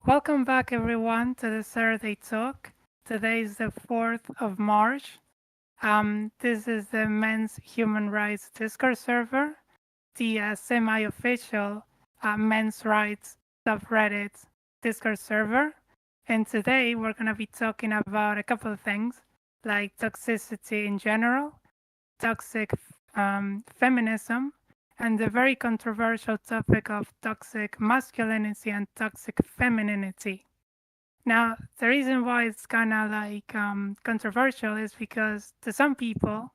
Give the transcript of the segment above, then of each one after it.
Welcome back, everyone, to the Saturday Talk. Today is the 4th of March. This is the Men's Human Rights Discord server, the semi official men's rights subreddit Discord server. And today we're going to be talking about a couple of things like toxicity in general, toxic feminism, and the very controversial topic of toxic masculinity and toxic femininity. Now, the reason why it's kind of like controversial is because to some people,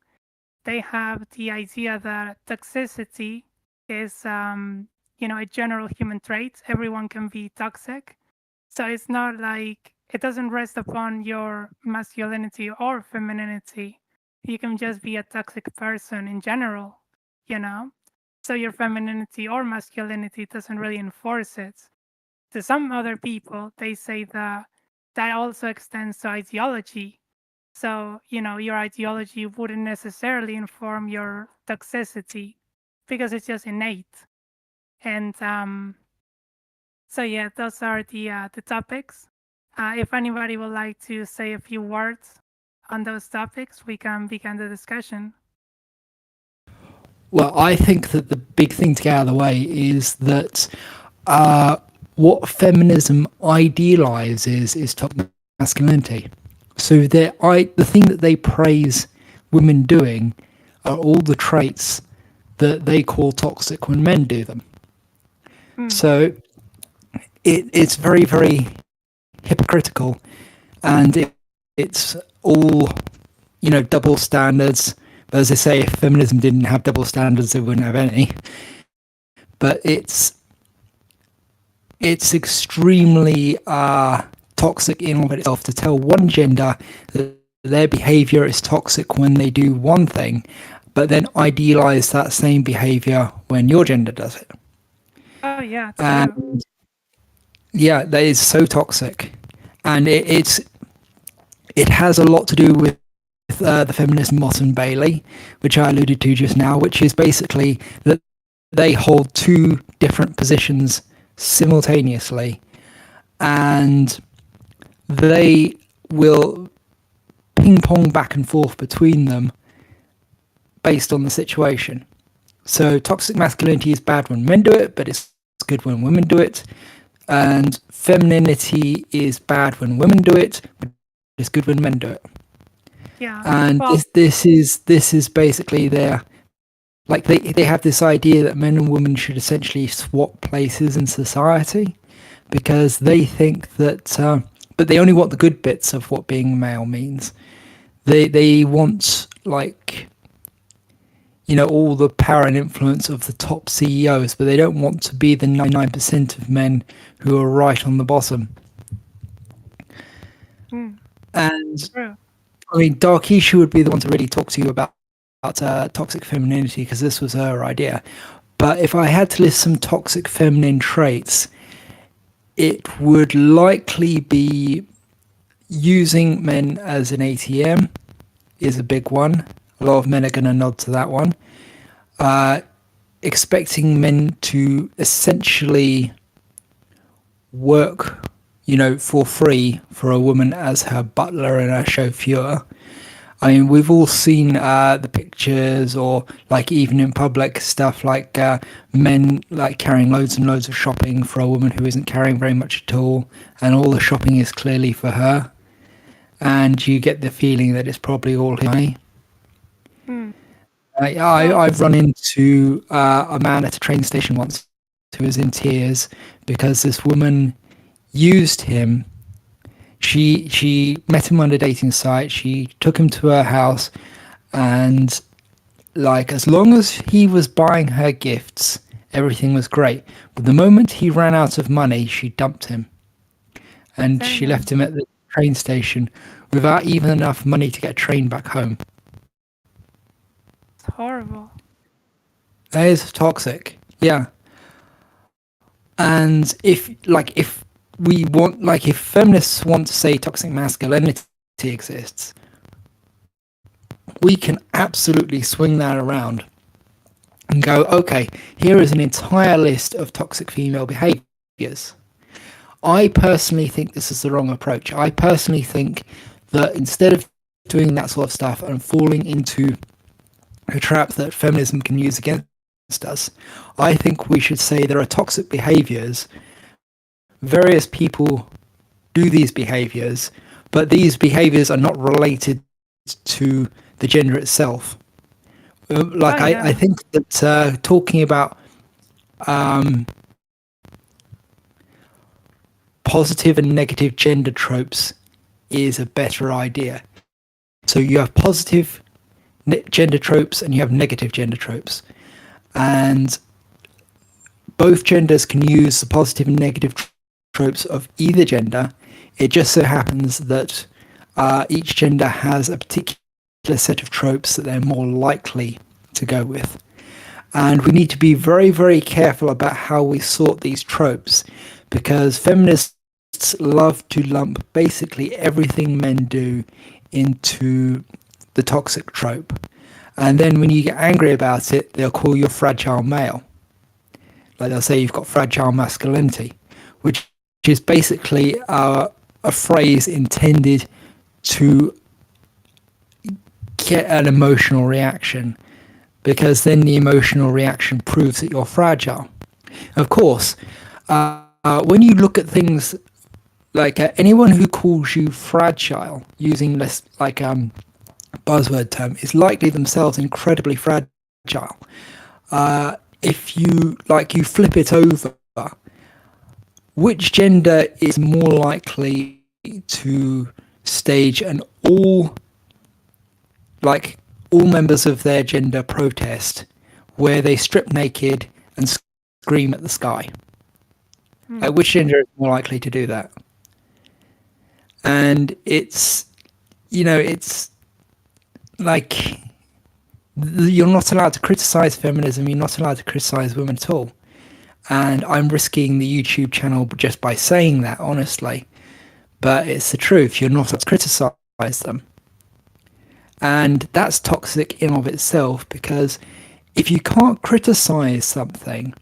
they have the idea that toxicity is, a general human trait. Everyone can be toxic. So it's not like it doesn't rest upon your masculinity or femininity. You can just be a toxic person in general, you know? So your femininity or masculinity doesn't really enforce it. To some other people, they say that that also extends to ideology. So, your ideology wouldn't necessarily inform your toxicity because it's just innate. And so yeah, those are the topics. If anybody would like to say a few words on those topics, we can begin the discussion. Well, I think that the big thing to get out of the way is that what feminism idealizes is toxic masculinity. So the thing that they praise women doing are all the traits that they call toxic when men do them. So it's very, very hypocritical, and it's all double standards. But as I say, if feminism didn't have double standards, it wouldn't have any. But it's extremely toxic in of itself to tell one gender that their behavior is toxic when they do one thing, but then idealize that same behavior when your gender does it. Oh yeah, true. And yeah, that is so toxic, and it has a lot to do with the feminist Moss and Bailey, which I alluded to just now, which is basically that they hold two different positions simultaneously, and they will ping pong back and forth between them based on the situation. So toxic masculinity is bad when men do it, but it's good when women do it. And femininity is bad when women do it, but it's good when men do it. Yeah. And Well, this is basically their, like, they have this idea that men and women should essentially swap places in society, because they think that but they only want the good bits of what being male means. They want, like, all the power and influence of the top CEOs, but they don't want to be the 99% of men who are right on the bottom. And true. I mean, Darkisha would be the one to really talk to you about toxic femininity, because this was her idea. But if I had to list some toxic feminine traits, it would likely be using men as an ATM is a big one. A lot of men are going to nod to that one. Expecting men to essentially work, for free for a woman as her butler and her chauffeur. I mean, we've all seen the pictures, or like even in public stuff, like men like carrying loads and loads of shopping for a woman who isn't carrying very much at all, and all the shopping is clearly for her, and you get the feeling that it's probably all him. I've run into a man at a train station once who was in tears because this woman used him. She met him on a dating site. She took him to her house, and like, as long as he was buying her gifts, everything was great. But the moment he ran out of money, she dumped him, and she Damn. left him at the train station without even enough money to get a train back home. It's horrible. That is toxic. Yeah. And if we want, like, if feminists want to say toxic masculinity exists, we can absolutely swing that around and go, okay, here is an entire list of toxic female behaviors. I personally think this is the wrong approach. I personally think that instead of doing that sort of stuff and falling into a trap that feminism can use against us, I think we should say there are toxic behaviors. Various people do these behaviors, but these behaviors are not related to the gender itself. Like Oh I yeah. think that talking about um, positive and negative gender tropes is a better idea. So you have positive gender tropes and you have negative gender tropes, and both genders can use the positive and negative tropes of either gender. It just so happens that each gender has a particular set of tropes that they're more likely to go with. And we need to be very, very careful about how we sort these tropes, because feminists love to lump basically everything men do into the toxic trope. And then when you get angry about it, they'll call you a fragile male. Like they'll say you've got fragile masculinity, which is basically a phrase intended to get an emotional reaction, because then the emotional reaction proves that you're fragile. Of course, when you look at things like anyone who calls you fragile using this like buzzword term is likely themselves incredibly fragile. If you flip it over, which gender is more likely to stage an like all members of their gender protest where they strip naked and scream at the sky? Hmm. Which gender is more likely to do that? And it's like you're not allowed to criticize feminism. You're not allowed to criticize women at all. And I'm risking the YouTube channel just by saying that, honestly. But it's the truth. You're not allowed to criticize them. And that's toxic in of itself, because if you can't criticize something,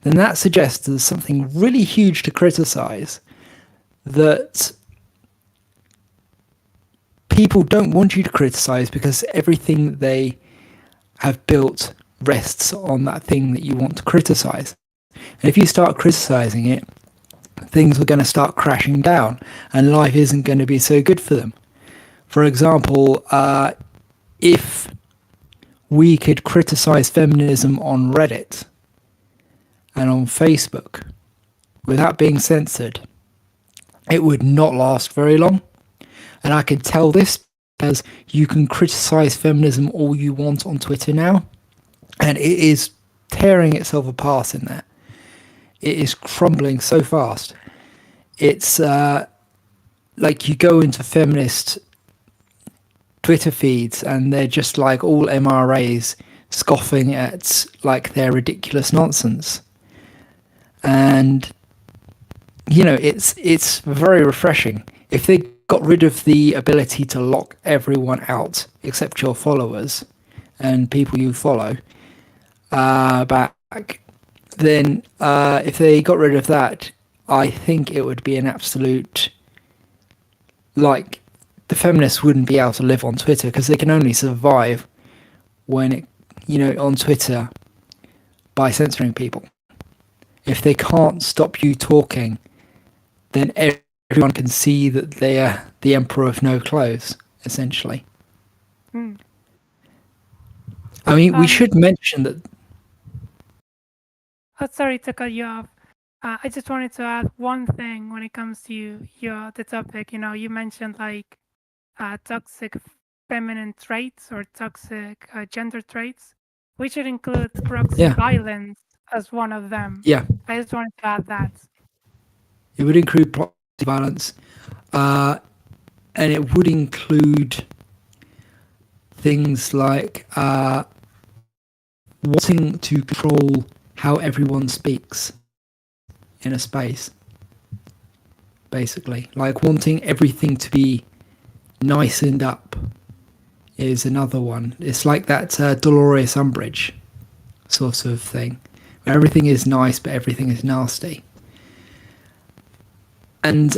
then that suggests there's something really huge to criticize that people don't want you to criticize, because everything they have built rests on that thing that you want to criticize. And if you start criticizing it, things are going to start crashing down and life isn't going to be so good for them. For example, if we could criticize feminism on Reddit and on Facebook without being censored, it would not last very long. And I can tell this because you can criticize feminism all you want on Twitter now, and it is tearing itself apart in there. It is crumbling so fast. It's like you go into feminist Twitter feeds and they're just like all MRAs scoffing at like their ridiculous nonsense. And it's very refreshing. If they got rid of the ability to lock everyone out except your followers and people you follow back, then if they got rid of that, I think it would be an absolute, like, the feminists wouldn't be able to live on Twitter, because they can only survive when on Twitter by censoring people. If they can't stop you talking, then everyone can see that they are the emperor of no clothes, essentially. Hmm. I mean, we Um. should mention that. Oh, sorry to cut you off. I just wanted to add one thing when it comes to the topic. You mentioned like toxic feminine traits or toxic gender traits. We should include proxy Yeah, violence as one of them. yeah, I just wanted to add that. it would include proxy violence, uh, and it would include things like wanting to control how everyone speaks in a space, basically. Like wanting everything to be nicened up is another one. It's like that Dolores Umbridge sort of thing, where everything is nice but everything is nasty. And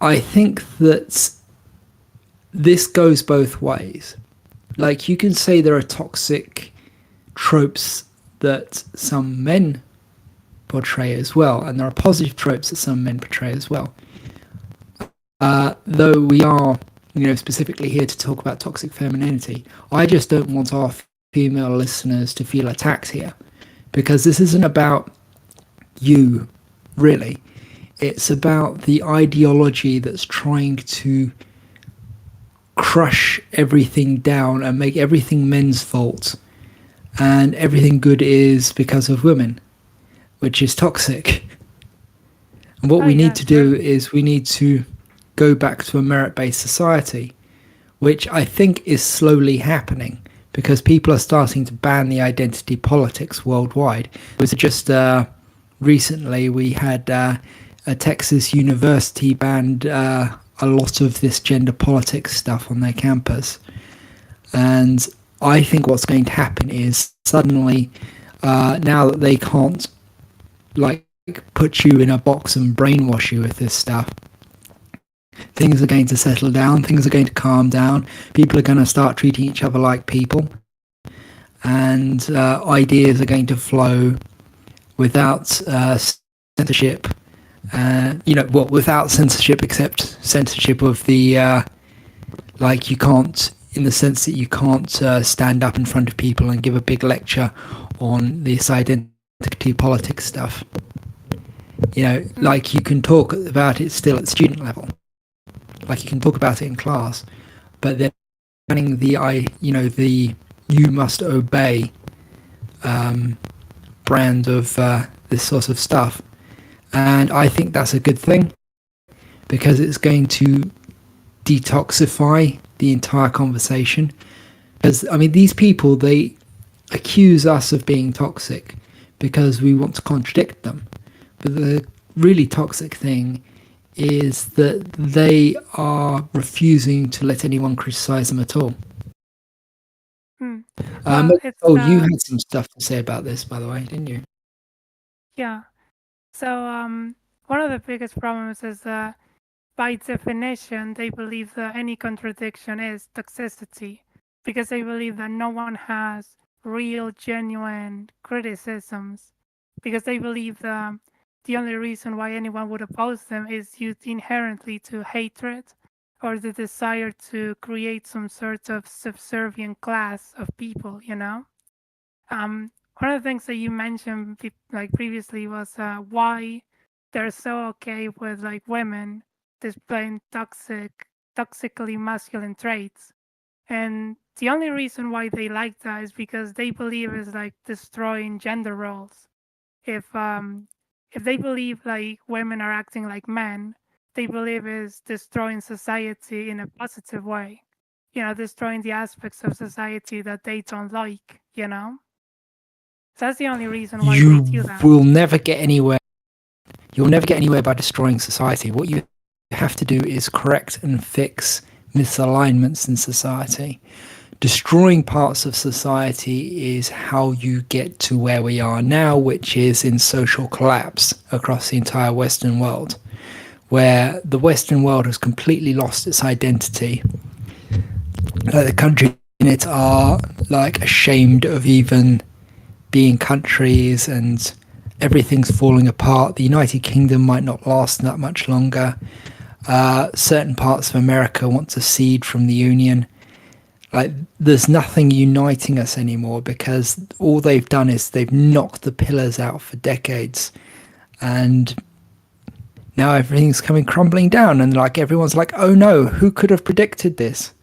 I think that this goes both ways. Like, you can say there are toxic tropes that some men portray as well, and there are positive tropes that some men portray as well. Though we are, specifically here to talk about toxic femininity, I just don't want our female listeners to feel attacked here, because this isn't about you, really. It's about the ideology that's trying to crush everything down and make everything men's fault, and everything good is because of women, which is toxic. And what Oh we need yeah, to do sure. is we need to go back to a merit-based society, which I think is slowly happening because people are starting to ban the identity politics worldwide. It was just recently we had a Texas university banned a lot of this gender politics stuff on their campus. And I think what's going to happen is suddenly, now that they can't like put you in a box and brainwash you with this stuff, things are going to settle down, things are going to calm down, people are going to start treating each other like people, and ideas are going to flow without censorship. Without censorship, except censorship of the like, you can't, in the sense that you can't stand up in front of people and give a big lecture on this identity politics stuff. Mm, Like, you can talk about it still at student level, like you can talk about it in class, but they're banning the you must obey brand of this sort of stuff. And I think that's a good thing because it's going to detoxify the entire conversation. Because, I mean, these people, they accuse us of being toxic because we want to contradict them. But the really toxic thing is that they are refusing to let anyone criticize them at all. mm. Well, it's Oh, you had some stuff to say about this, by the way, didn't you? yeah. So one of the biggest problems is that by definition they believe that any contradiction is toxicity because they believe that no one has real genuine criticisms because they believe that the only reason why anyone would oppose them is due inherently to hatred or the desire to create some sort of subservient class of people, you know? One of the things that you mentioned like previously was why they're so okay with like women displaying toxically masculine traits, and the only reason why they like that is because they believe it's like destroying gender roles. If they believe like women are acting like men, they believe is destroying society in a positive way. You know, destroying the aspects of society that they don't like. You know. So that's the only reason why they You do that. will never get anywhere. You'll never get anywhere by destroying society. What you have to do is correct and fix misalignments in society. Destroying parts of society is how you get to where we are now, which is in social collapse across the entire Western world, where the Western world has completely lost its identity. Like, the countries in it are like ashamed of even being countries, and everything's falling apart. The United Kingdom might not last that much longer. Certain parts of America want to secede from the Union. Like, there's nothing uniting us anymore because all they've done is they've knocked the pillars out for decades, and now everything's coming crumbling down. And like, everyone's like, oh no, who could have predicted this?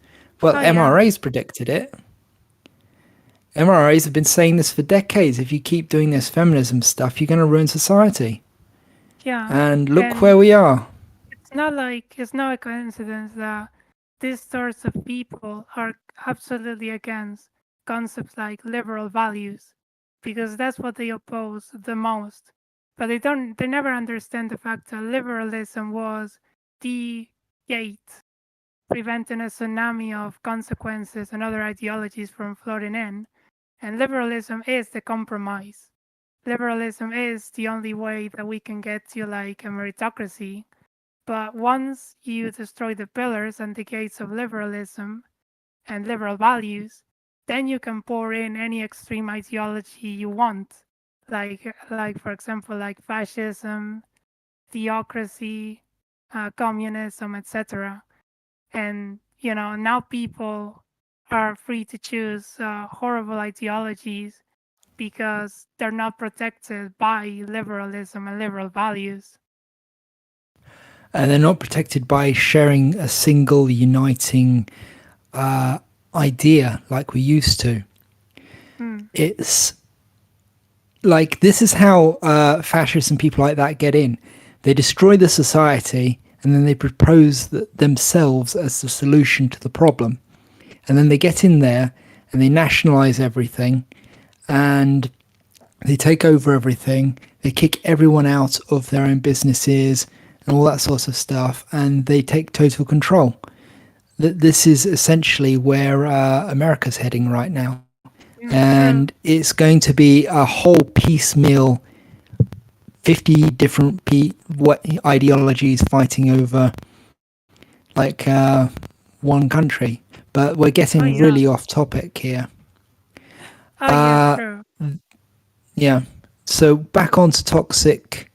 Well, Oh yeah, MRA's predicted it. MRAs have been saying this for decades. If you keep doing this feminism stuff, you're going to ruin society. yeah, And look and where we are. it's not a coincidence that these sorts of people are absolutely against concepts like liberal values because that's what they oppose the most. But they never understand the fact that liberalism was the gate preventing a tsunami of consequences and other ideologies from flooding in. And liberalism is the compromise. Liberalism is the only way that we can get to like a meritocracy But once you destroy the pillars and the gates of liberalism and liberal values, then you can pour in any extreme ideology you want, like for example, like fascism, theocracy, communism, etc. And now people are free to choose horrible ideologies because they're not protected by liberalism and liberal values. And they're not protected by sharing a single uniting idea like we used to. Mm. It's like this is how fascists and people like that get in. They destroy the society and then they propose themselves as the solution to the problem. And then they get in there and they nationalize everything and they take over everything. They kick everyone out of their own businesses and all that sort of stuff, and they take total control. This is essentially where America's heading right now. True. And it's going to be a whole piecemeal 50 different ideologies fighting over like one country. But we're Oh getting yeah. really off topic here. Oh yeah. True. Yeah. So back onto toxic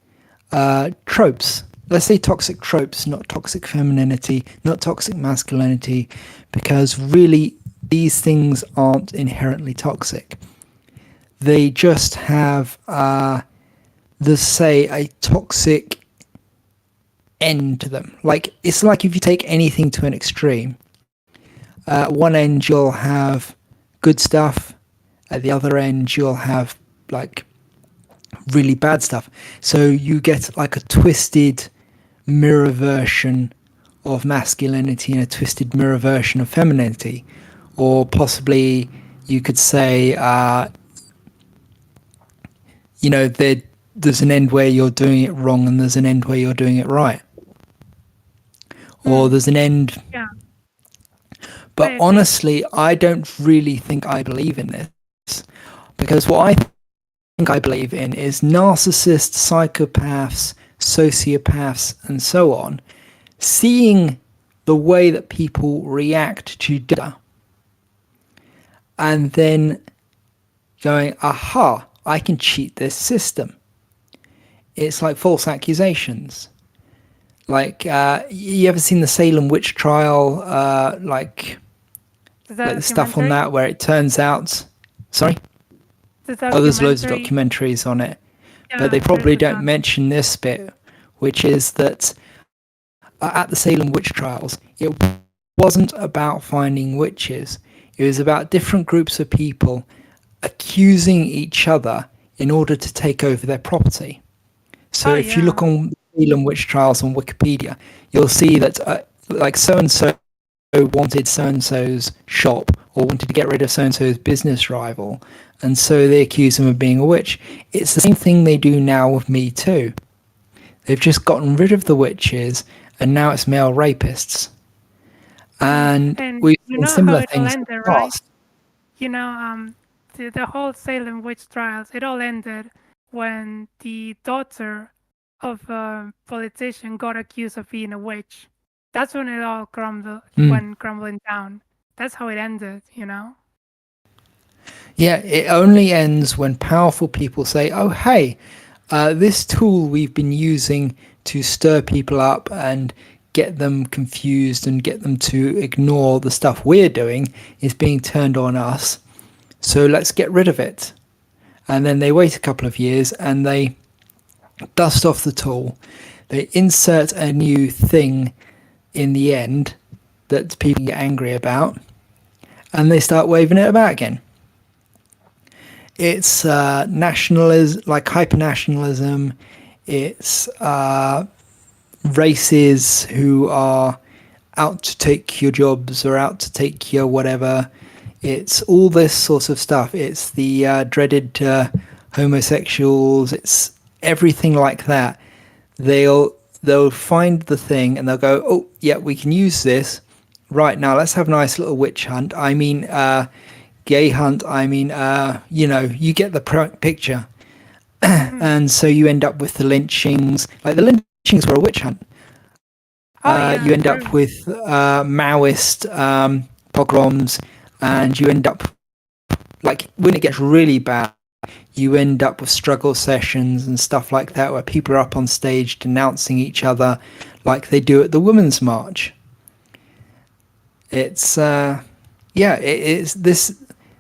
tropes. Let's say toxic tropes, not toxic femininity, not toxic masculinity, because really these things aren't inherently toxic. They just have, let's say, a toxic end to them. Like it's like if you take anything to an extreme. At one end you'll have good stuff. At the other end you'll have like really bad stuff. So you get like a twisted mirror version of masculinity and a twisted mirror version of femininity. Or possibly you could say, there's an end where you're doing it wrong and there's an end where you're doing it right. Or Mm. there's an end. Yeah. I But agree. honestly, I don't really think I believe in this. Because what I think I believe in is narcissists, psychopaths, sociopaths, and so on, seeing the way that people react to data and then going, aha, I can cheat this system. It's like false accusations. Like, you ever seen the Salem witch trial? The Like the stuff on documentary. that where it turns out. Sorry? The Oh, there's loads of documentary. documentaries on it. But they Yeah. There's probably a don't doc. mention this bit, which is that at the Salem witch trials, it wasn't about finding witches. It was about different groups of people accusing each other in order to take over their property. So Oh if you look yeah. on Salem witch trials on Wikipedia, you'll see that like so and so wanted so and so's shop or wanted to get rid of so and so's business rival, and so they accuse him of being a witch. It's the same thing they do now with Me Too. They've just gotten rid of the witches, and now it's male rapists. And And we've you seen know how similar it all things in ended, the right? past. The whole Salem witch trials, it all ended when the daughter of a politician got accused of being a witch. That's when it all Mm. went crumbling down. That's how it ended. Yeah, it only ends when powerful people say, oh, hey, this tool we've been using to stir people up and get them confused and get them to ignore the stuff we're doing is being turned on us. So let's get rid of it. And then they wait a couple of years and they dust off the tool. They insert a new thing in the end that people get angry about, and they start waving it about again. It's nationalism, like hyper nationalism. It's races who are out to take your jobs or out to take your whatever. It's all this sort of stuff. It's the dreaded homosexuals. It's everything like that. They'll find the thing and they'll go, oh yeah, we can use this. Right now, let's have a nice little witch hunt. I mean, gay hunt. I mean, you get the picture. Mhm. And so you end up with the lynchings. Like the lynchings were a witch hunt. Oh yeah, You end up true. with Maoist pogroms, and you end up, like, when it gets really bad, you end up with struggle sessions and stuff like that, where people are up on stage denouncing each other, like they do at the Women's March. It's yeah, it's this.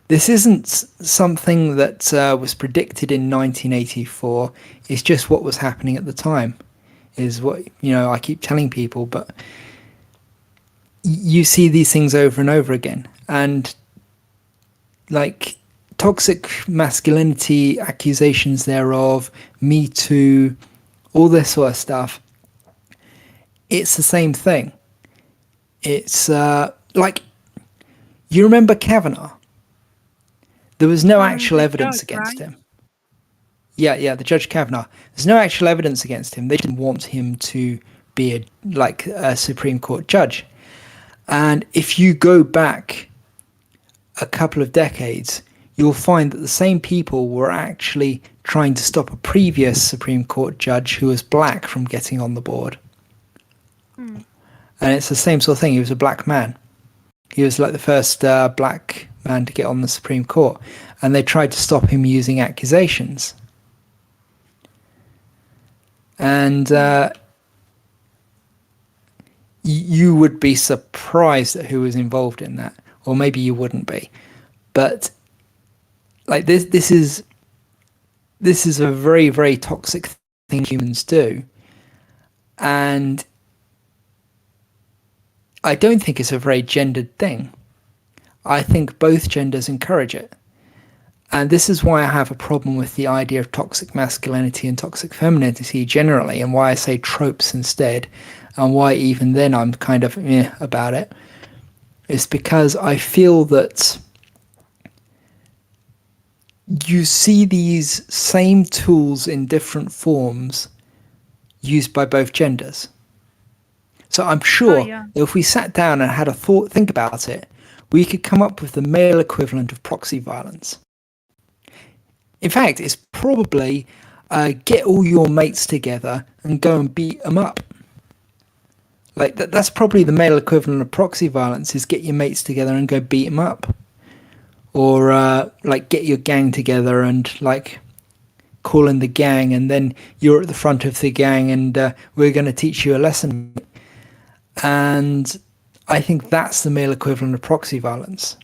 This isn't something that was predicted in 1984. It's just what was happening at the time. Is what I keep telling people, but you see these things over and over again, and like toxic masculinity accusations thereof, Me Too, all this sort of stuff. It's the same thing. It's like, you remember Kavanaugh? There was no actual The evidence judge, against right? him. Yeah, the Judge Kavanaugh. There's no actual evidence against him. They didn't want him to be a Supreme Court judge. And if you go back a couple of decades, you'll find that the same people were actually trying to stop a previous Supreme Court judge who was black from getting on the board. Hmm. And it's the same sort of thing. He was a black man. He was like the first black man to get on the Supreme Court. And they tried to stop him using accusations. And Hmm. you would be surprised at who was involved in that. Or maybe you wouldn't be. But like this is a very, very toxic thing humans do. And I don't think it's a very gendered thing. I think both genders encourage it. And this is why I have a problem with the idea of toxic masculinity and toxic femininity generally, and why I say tropes instead, and why even then I'm kind of about it. It's because I feel that you see these same tools in different forms used by both genders. So I'm Oh sure yeah. that if we sat down and had a think about it, we could come up with the male equivalent of proxy violence. In fact, it's probably get all your mates together and go and beat them up. Like that's probably the male equivalent of proxy violence, is get your mates together and go beat them up. Or like get your gang together and like call in the gang, and then you're at the front of the gang, and we're going to teach you a lesson. And I think that's the male equivalent of proxy violence,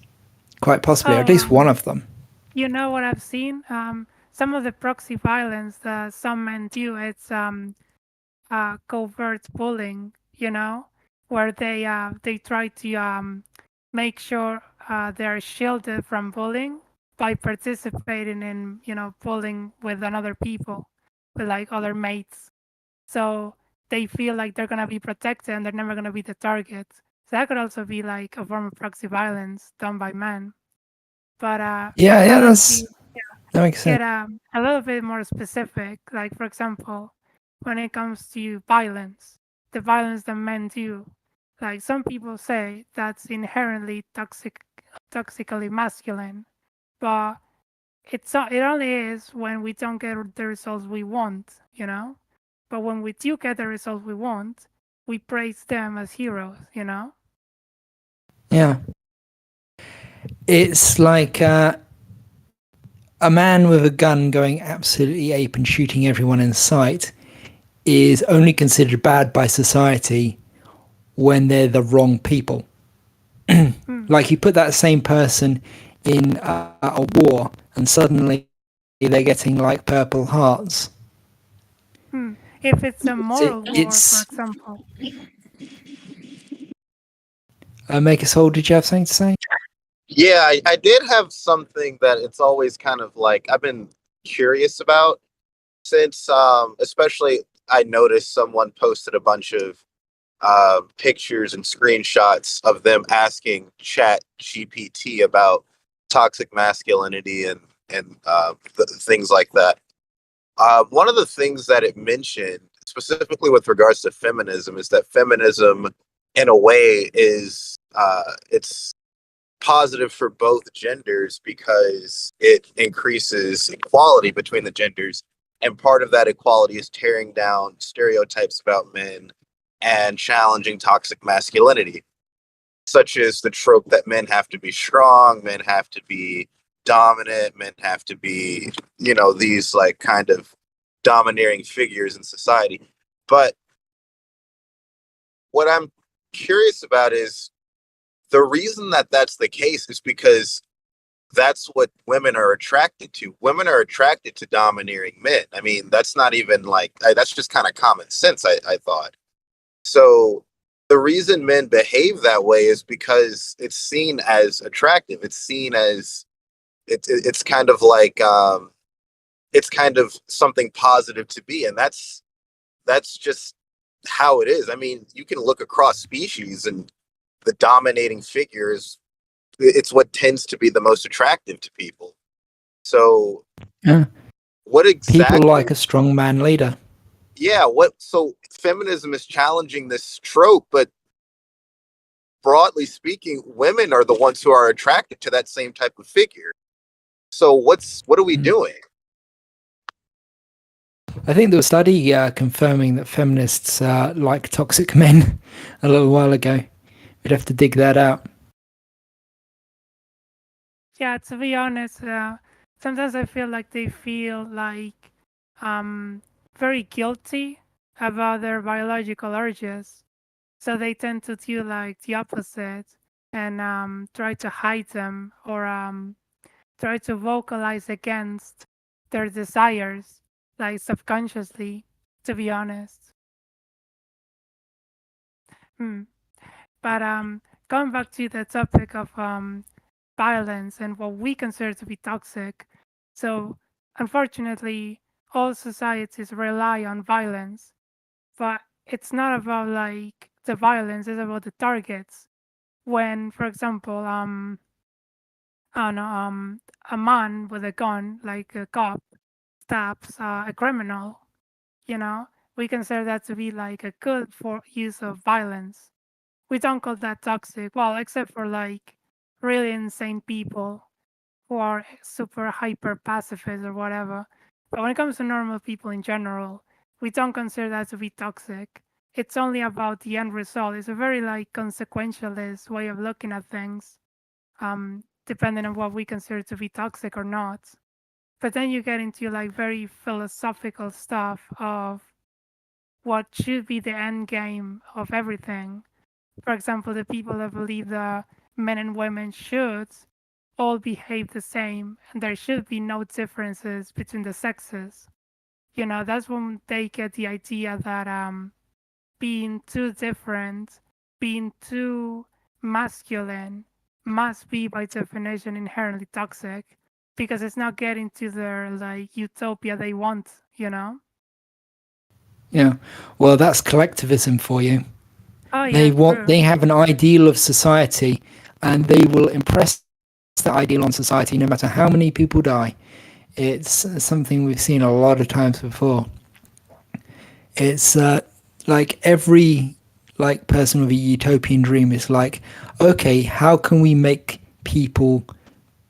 quite possibly, or at Oh, least one of them. you know what I've seen? Some of the proxy violence that some men do, it's covert bullying. Where they try to make sure they're shielded from bullying by participating in bullying with another people, with like other mates. So they feel like they're gonna be protected and they're never gonna be the target. So that could also be like a form of proxy violence done by men. But Yeah, I'd yeah, like to that makes sense. get a little bit more specific. Like, for example, when it comes to violence, the violence that men do, like some people say that's inherently toxically masculine, but it only is when we don't get the results we want. But when we do get the results we want, we praise them as heroes. Yeah, it's like a man with a gun going absolutely ape and shooting everyone in sight is only considered bad by society when they're the wrong people. Hmm. Like, you put that same person in a war, and suddenly they're getting like Purple Hearts. Hmm. If it's a moral war, for It's example. Make Us Whole. Did you have something to say? Yeah, I did have something that it's always kind of like I've been curious about since, especially I noticed someone posted a bunch of pictures and screenshots of them asking Chat GPT about toxic masculinity and things like that. One of the things that it mentioned, specifically with regards to feminism, is that feminism, in a way, is it's positive for both genders because it increases equality between the genders. And part of that equality is tearing down stereotypes about men and challenging toxic masculinity, such as the trope that men have to be strong, men have to be dominant, men have to be, these like kind of domineering figures in society. But what I'm curious about is the reason that that's the case is because that's what women are attracted to. Women are attracted to domineering men. I mean, that's not even like, that's just kind of common sense, I thought. So the reason men behave that way is because it's seen as attractive. It's seen as it's kind of like it's kind of something positive to be, and that's just how it is. I mean, you can look across species, and the dominating figures, it's what tends to be the most attractive to people. So Yeah. what People exactly? like a strong man leader. Yeah, what? So feminism is challenging this trope, but broadly speaking, women are the ones who are attracted to that same type of figure. So what are we Mm. doing? I think there was a study confirming that feminists like toxic men a little while ago. We'd have to dig that out. Yeah, to be honest, sometimes I feel like they feel like very guilty about their biological urges. So they tend to do like the opposite and try to hide them or try to vocalize against their desires, like subconsciously, to be honest. Hmm. But going back to the topic of violence and what we consider to be toxic. So, unfortunately, all societies rely on violence, but it's not about like the violence, it's about the targets. When, for example, I don't know, a man with a gun, like a cop, stabs a criminal, you know, we consider that to be like a good for use of violence. We don't call that toxic, well, except for like really insane people who are super hyper pacifist or whatever. But when it comes to normal people in general, we don't consider that to be toxic. It's only about the end result. It's a very like consequentialist way of looking at things, depending on what we consider to be toxic or not. But then you get into like very philosophical stuff of what should be the end game of everything. For example, the people that believe that men and women should all behave the same and there should be no differences between the sexes. You know, that's when they get the idea that being too different, being too masculine, must be by definition inherently toxic because it's not getting to their like utopia they want, you know? Yeah. Well, that's collectivism for you. Oh They yeah, want, true. they have an ideal of society, and they will impress that ideal on society no matter how many people die. It's something we've seen a lot of times before. It's like every like person with a utopian dream is like, okay, how can we make people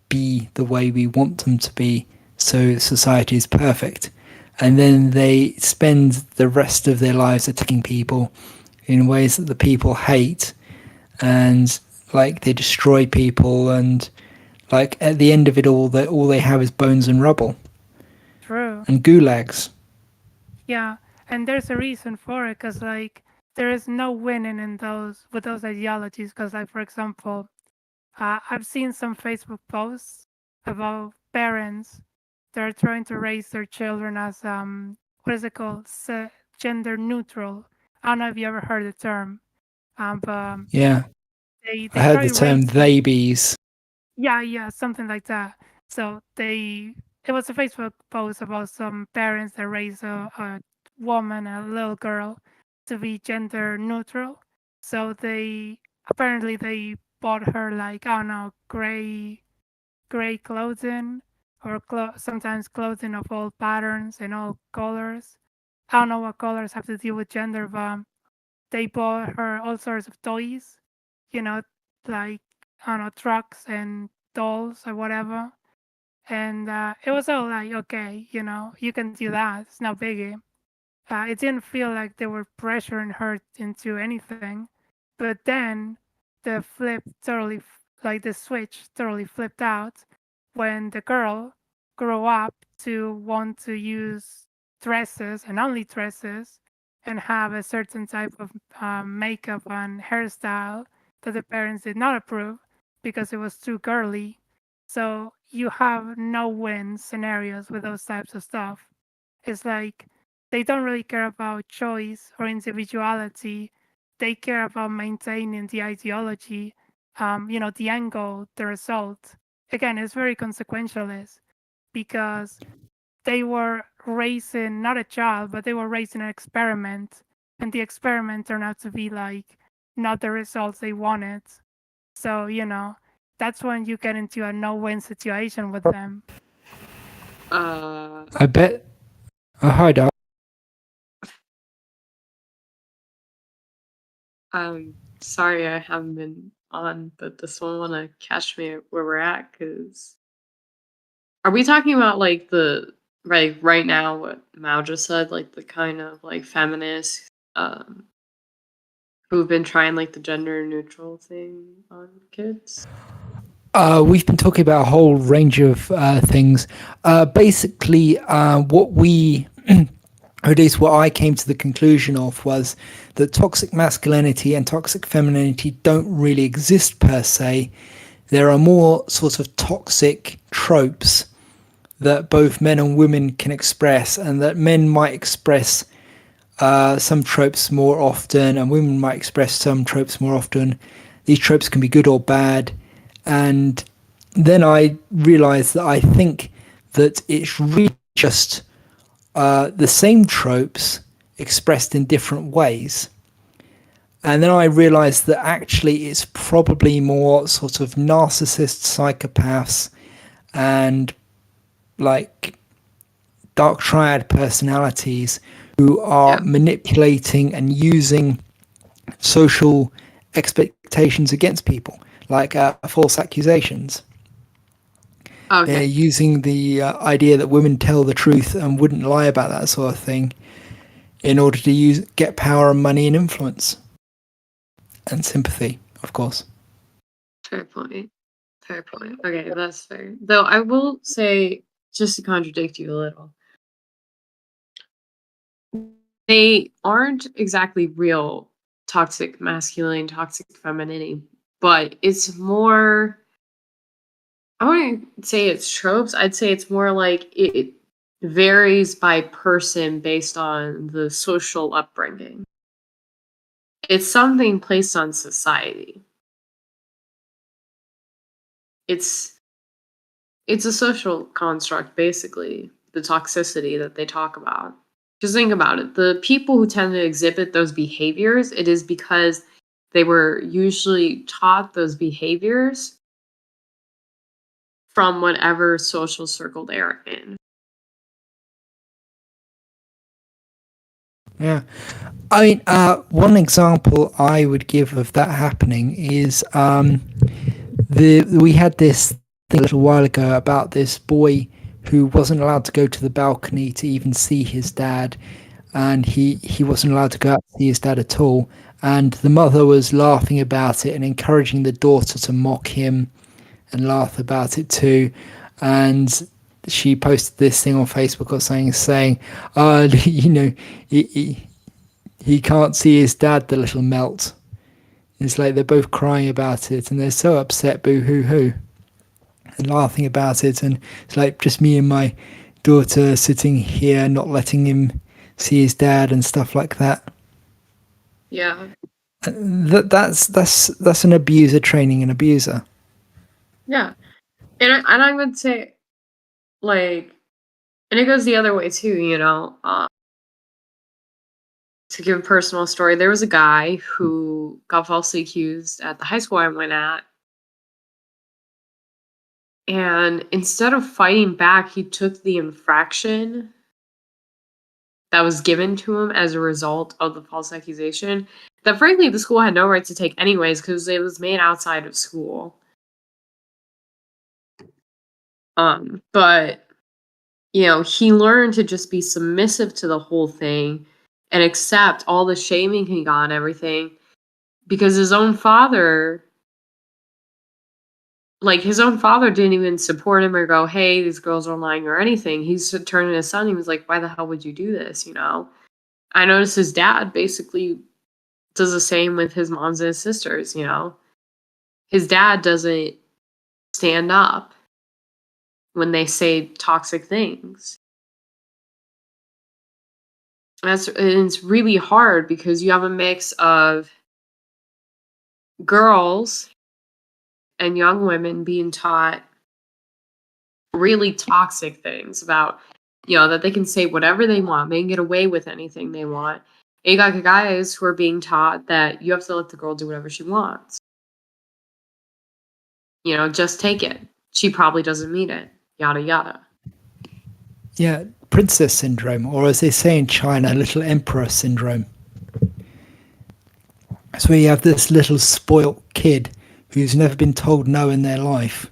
be the way we want them to be so society is perfect? And then they spend the rest of their lives attacking people in ways that the people hate, and like they destroy people, and like at the end of it all they have is bones and rubble True. and gulags. Yeah, and there's a reason for it because like there is no winning in those with those ideologies. Because like for example, I've seen some Facebook posts about parents that are trying to raise their children as what is it called, gender neutral. I don't know if you ever heard the term, but Yeah, I they heard try the term raising. they bees. Yeah, yeah, something like that. So it was a Facebook post about some parents that raise a woman, a little girl, to be gender neutral. So they bought her like I don't know gray clothing or sometimes clothing of all patterns and all colors. I don't know what colors have to do with gender, but they bought her all sorts of toys, you know, like I don't know, trucks and dolls or whatever. And it was all like, okay, you know, you can do that. It's no biggie. It didn't feel like they were pressuring her into anything. But then the the switch totally flipped out when the girl grew up to want to use dresses and only dresses and have a certain type of makeup and hairstyle that the parents did not approve because it was too girly. So you have no win scenarios with those types of stuff. It's like they don't really care about choice or individuality. They care about maintaining the ideology, the end goal, the result. Again, it's very consequentialist because they were raising not a child, but they were raising an experiment, and the experiment turned out to be like not the results they wanted. So, that's when you get into a no-win situation with them. I bet. Oh, hi, Doc. Sorry I haven't been on, but this one want to catch me where we're at, because are we talking about like the right now what Mao just said, like the kind of like feminists who've been trying like the gender neutral thing on kids? We've been talking about a whole range of things. Basically, what we, or at least what I came to the conclusion of, was that toxic masculinity and toxic femininity don't really exist per se. There are more sort of toxic tropes that both men and women can express, and that men might express some tropes more often, and women might express some tropes more often. These tropes can be good or bad. And then I realized that I think that it's really just the same tropes expressed in different ways. And then I realized that actually it's probably more sort of narcissist psychopaths and like dark triad personalities who are manipulating and using social expectations against people, like false accusations. Okay. Using the idea that women tell the truth and wouldn't lie about that sort of thing in order to get power and money and influence and sympathy, of course. Fair point. Fair point. Okay, that's fair. Though I will say, just to contradict you a little, they aren't exactly real toxic masculinity, toxic femininity, but it's more, I wouldn't say it's tropes. I'd say it's more like it varies by person based on the social upbringing. It's something placed on society. It's a social construct, basically, the toxicity that they talk about. Just think about it. The people who tend to exhibit those behaviors, it is because they were usually taught those behaviors from whatever social circle they're in. Yeah. I mean, one example I would give of that happening is we had this thing a little while ago about this boy who wasn't allowed to go to the balcony to even see his dad, and he wasn't allowed to go out to see his dad at all. And the mother was laughing about it and encouraging the daughter to mock him and laugh about it too. And she posted this thing on Facebook or something saying, he can't see his dad, the little melt. It's like they're both crying about it and they're so upset, boo hoo hoo, and laughing about it. And it's like just me and my daughter sitting here not letting him see his dad and stuff like that. Yeah. That's an abuser training an abuser. Yeah. And I would say, like, and it goes the other way too, to give a personal story, there was a guy who got falsely accused at the high school I went at. And instead of fighting back, he took the infraction that was given to him as a result of the false accusation that frankly the school had no right to take anyways, because it was made outside of school. But he learned to just be submissive to the whole thing and accept all the shaming he got and everything, because his own father didn't even support him or go, hey, these girls are lying or anything. He's turning to his son. He was like, why the hell would you do this? I noticed his dad basically does the same with his moms and his sisters. His dad doesn't stand up when they say toxic things. And it's really hard because you have a mix of girls and young women being taught really toxic things about, that they can say whatever they want, they can get away with anything they want. And you got guys who are being taught that you have to let the girl do whatever she wants. Just take it. She probably doesn't mean it. Yada, yada. Yeah, princess syndrome, or as they say in China, little emperor syndrome. So you have this little spoilt kid who's never been told no in their life.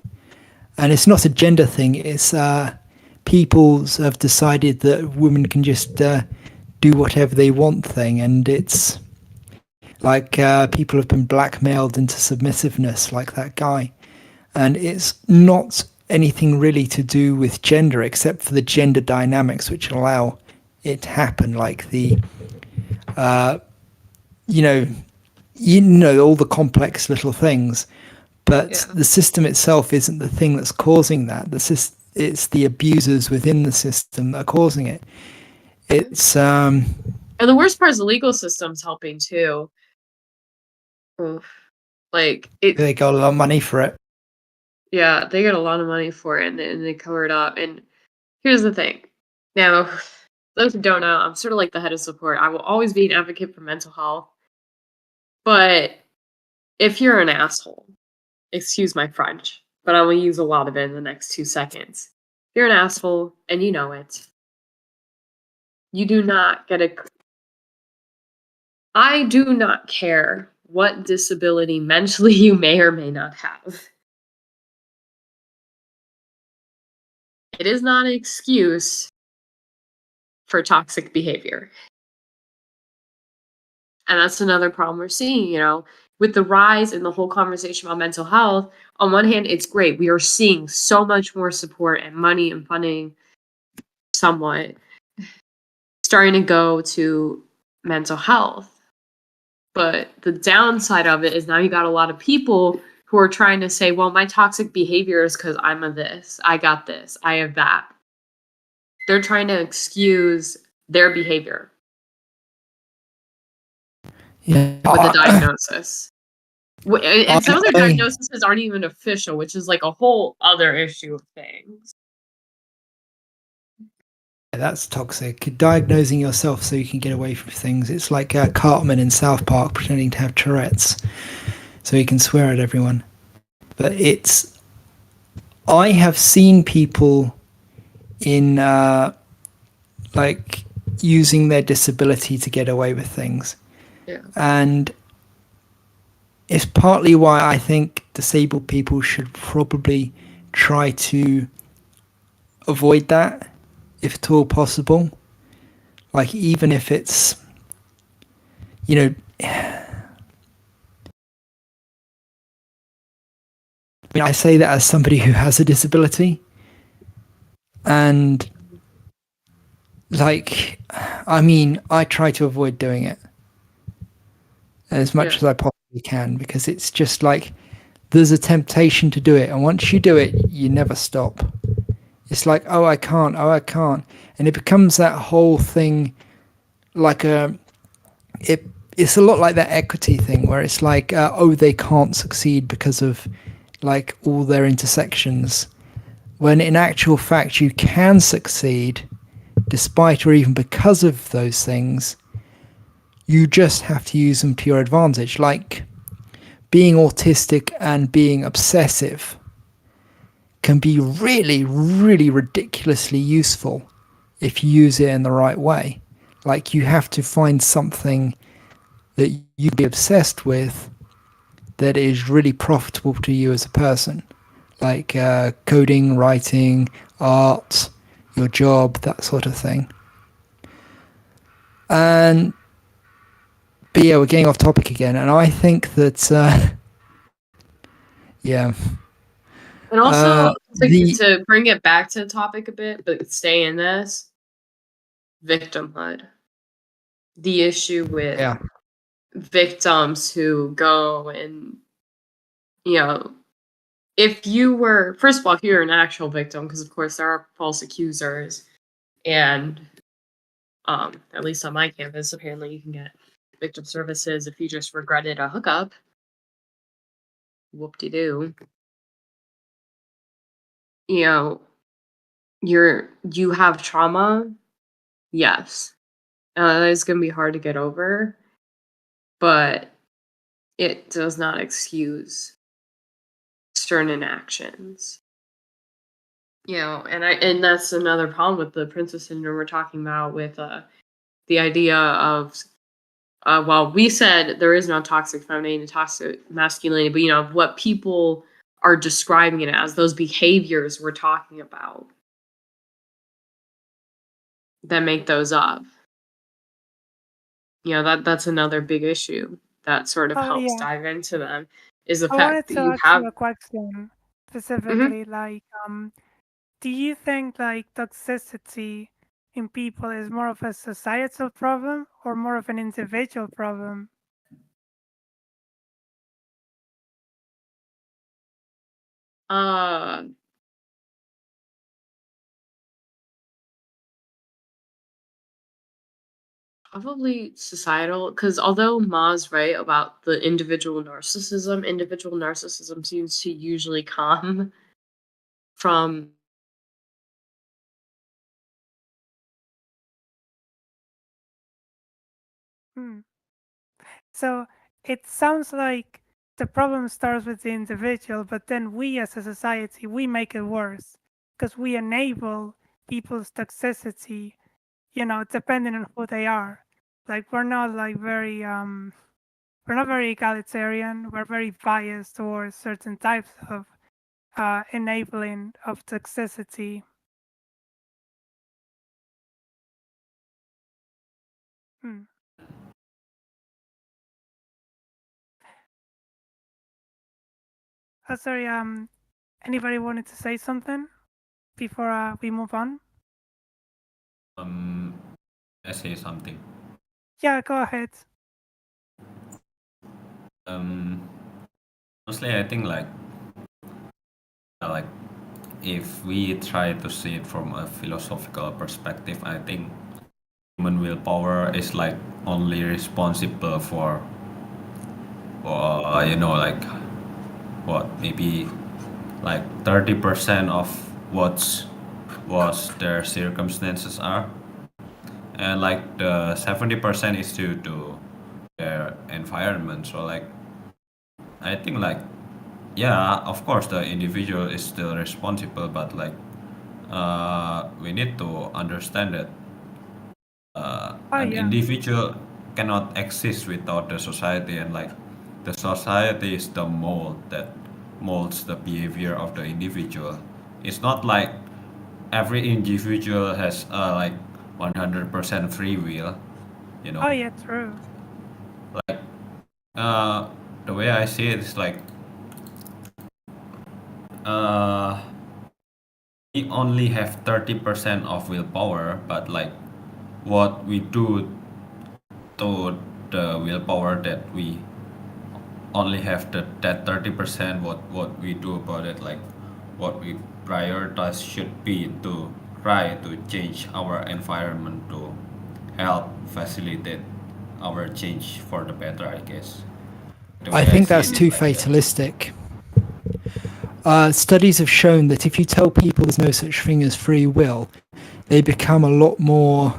And it's not a gender thing, it's peoples have decided that women can just do whatever they want thing. And it's like people have been blackmailed into submissiveness, like that guy. And it's not anything really to do with gender, except for the gender dynamics which allow it to happen, like the all the complex little things, but the system itself isn't the thing that's causing that. It's the abusers within the system that are causing it. It's and the worst part is the legal system's helping too. Oof. They got a lot of money for it. Yeah, they get a lot of money for it, and they cover it up. And here's the thing. Now, those who don't know, I'm sort of like the head of support. I will always be an advocate for mental health. But if you're an asshole, excuse my French, but I will use a lot of it in the next 2 seconds. If you're an asshole and you know it, you do not get a... I do not care what disability mentally you may or may not have. It is not an excuse for toxic behavior. And that's another problem we're seeing, with the rise in the whole conversation about mental health. On one hand, it's great. We are seeing so much more support and money and funding somewhat starting to go to mental health. But the downside of it is now you got a lot of people who are trying to say, well, my toxic behavior is because I'm a this, I got this, I have that. They're trying to excuse their behavior. Yeah. With a diagnosis. And some of their diagnoses aren't even official, which is like a whole other issue of things. That's toxic. Diagnosing yourself so you can get away from things. It's like Cartman in South Park pretending to have Tourette's so he can swear at everyone. But I have seen people in using their disability to get away with things. Yeah. And it's partly why I think disabled people should probably try to avoid that, if at all possible. Like, even if it's, I mean, I say that as somebody who has a disability. And, I try to avoid doing it as much as I possibly can, because it's just like there's a temptation to do it, and once you do it, you never stop. It's like, oh, I can't, and it becomes that whole thing, like it's a lot like that equity thing, where it's like, they can't succeed because of like all their intersections, when in actual fact you can succeed despite or even because of those things. You just have to use them to your advantage. Like, being autistic and being obsessive can be really, really ridiculously useful if you use it in the right way. Like, you have to find something that you'd be obsessed with that is really profitable to you as a person. Like coding, writing, art, your job, that sort of thing. And but yeah, we're getting off topic again, and I think that yeah, And also the to bring it back to the topic a bit, but stay in this victimhood. The issue with yeah. victims who go and, you know, if you were, first of all, if you're an actual victim, because of course there are false accusers, and at least on my campus, apparently you can get victim services if you just regretted a hookup. Whoop-de-doo. You know, you have trauma, yes. It's gonna be hard to get over, but it does not excuse certain actions. And that's another problem with the princess syndrome we're talking about with the idea of well, we said there is no toxic femininity and toxic masculinity, but what people are describing it as, those behaviors we're talking about that make those up. That's another big issue that sort of Oh helps yeah. dive into them, is the I fact wanted that to you ask have. you a question Mhm. specifically, like, do you think like toxicity in people is more of a societal problem or more of an individual problem? uh Probably societal, because although Ma's right about the individual narcissism seems to usually come from. Hmm. So it sounds like the problem starts with the individual, but then we as a society, we make it worse because we enable people's toxicity, depending on who they are. Like we're not very egalitarian. We're very biased towards certain types of enabling of toxicity. Hmm. Sorry. Anybody wanted to say something before we move on? Um, I say something. Yeah, go ahead. Um, Mostly I think like if we try to see it from a philosophical perspective, I think human willpower is like only responsible for like what maybe like 30% of what's what their circumstances are, and like the 70% is due to their environment. So like I think like yeah, of course the individual is still responsible, but like we need to understand that Oh an yeah. individual cannot exist without the society, and like the society is the mold that molds the behavior of the individual. It's not like every individual has like 100% free will, you know. Oh yeah, true. Like uh, the way I see it is like uh, we only have 30% of willpower, but like what we do to the willpower that we only have that 30%, what we do about it, like what we prioritize should be to try to change our environment to help facilitate our change for the better, I guess. The I way I think see that's it Mm. is too like that. fatalistic. Studies have shown that if you tell people there's no such thing as free will, they become a lot more